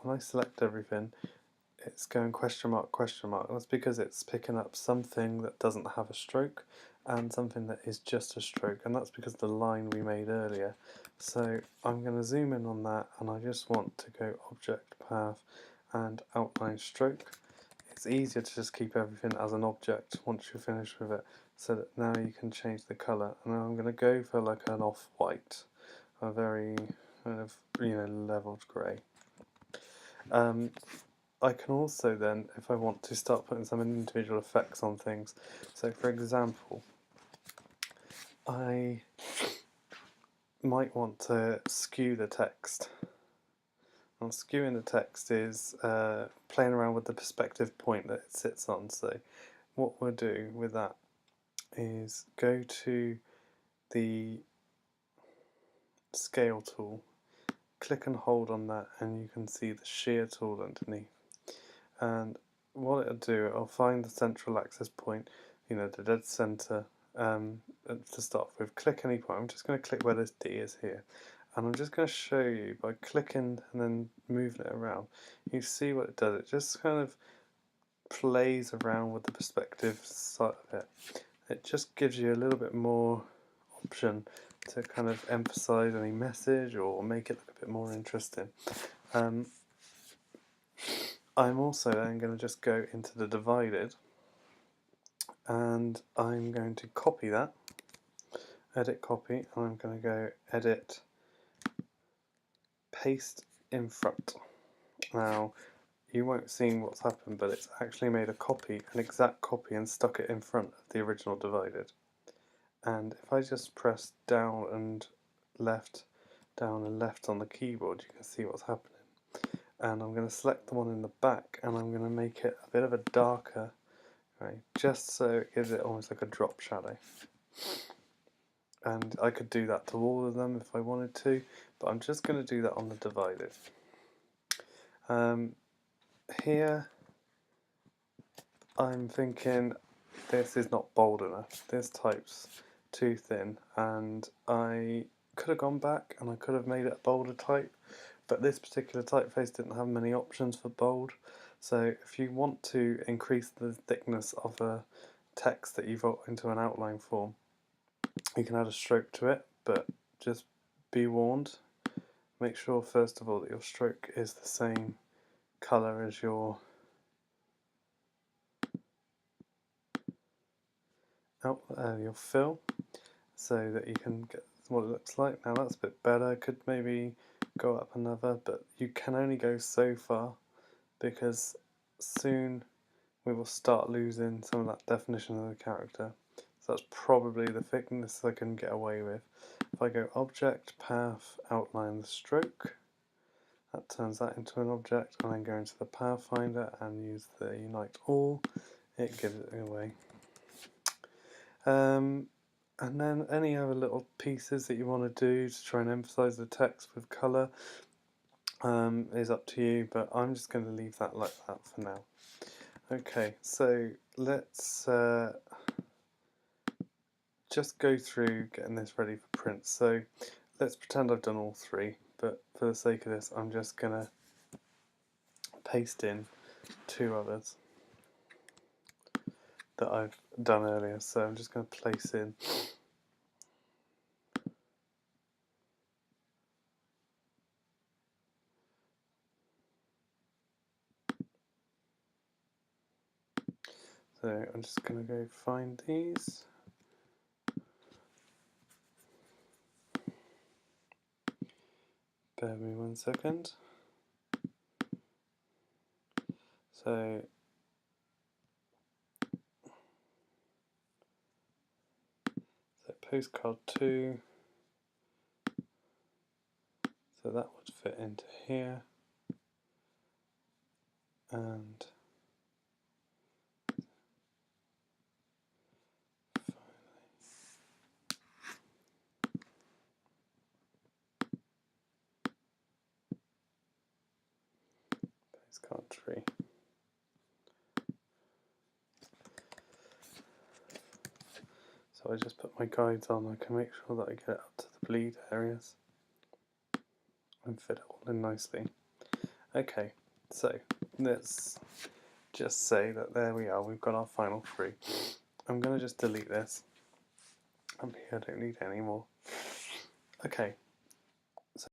when I select everything, it's going question mark, question mark. That's because it's picking up something that doesn't have a stroke and something that is just a stroke, and that's because of the line we made earlier. So I'm going to zoom in on that, and I just want to go object, path, and outline stroke. It's easier to just keep everything as an object once you're finished with it, so that now you can change the colour. And now I'm going to go for like an off-white, a very kind of levelled grey. I can also then, if I want to, start putting some individual effects on things. So for example, I might want to skew the text. And skewing the text is playing around with the perspective point that it sits on. So what we'll do with that is go to the scale tool, click and hold on that, and you can see the shear tool underneath. And what it'll do, it'll find the central axis point, the dead centre, to start with. Click any point. I'm just going to click where this D is here, and I'm just going to show you by clicking and then moving it around. You see what it does. It just kind of plays around with the perspective side of it. It just gives you a little bit more option to kind of emphasise any message or make it look a bit more interesting. I'm also then going to just go into the divided, and I'm going to copy that, edit copy, and I'm going to go edit paste in front. Now you won't see what's happened, but it's actually made a copy, an exact copy, and stuck it in front of the original divided. And if I just press down and left on the keyboard, you can see what's happening. And I'm going to select the one in the back, and I'm going to make it a bit of a darker, right, just so it gives it almost like a drop shadow. And I could do that to all of them if I wanted to, but I'm just going to do that on the divided. Here I'm thinking this is not bold enough, this type's too thin, and I could have gone back and I could have made it a bolder type, but this particular typeface didn't have many options for bold. So if you want to increase the thickness of a text that you've got into an outline form, you can add a stroke to it, but just be warned. Make sure first of all that your stroke is the same colour as your fill, so that you can get what it looks like. Now that's a bit better, could maybe go up another, but you can only go so far because soon we will start losing some of that definition of the character. So that's probably the thickness I can get away with. If I go object, path, outline the stroke, that turns that into an object, and then go into the Pathfinder and use the unite all, it gives it away. And then any other little pieces that you want to do to try and emphasise the text with colour is up to you, but I'm just going to leave that like that for now. Okay, so let's just go through getting this ready for print. So let's pretend I've done all three, but for the sake of this I'm just going to paste in two others that I've done earlier. So I'm just going to place in so I'm just going to go find these. Bear with me 1 second. So postcard 2, so that would fit into here, and postcard 3. So I just put my guides on, I can make sure that I get up to the bleed areas and fit it all in nicely. Okay, so let's just say that there we are, we've got our final three. I'm going to just delete this. Up here, I don't need it anymore. Okay,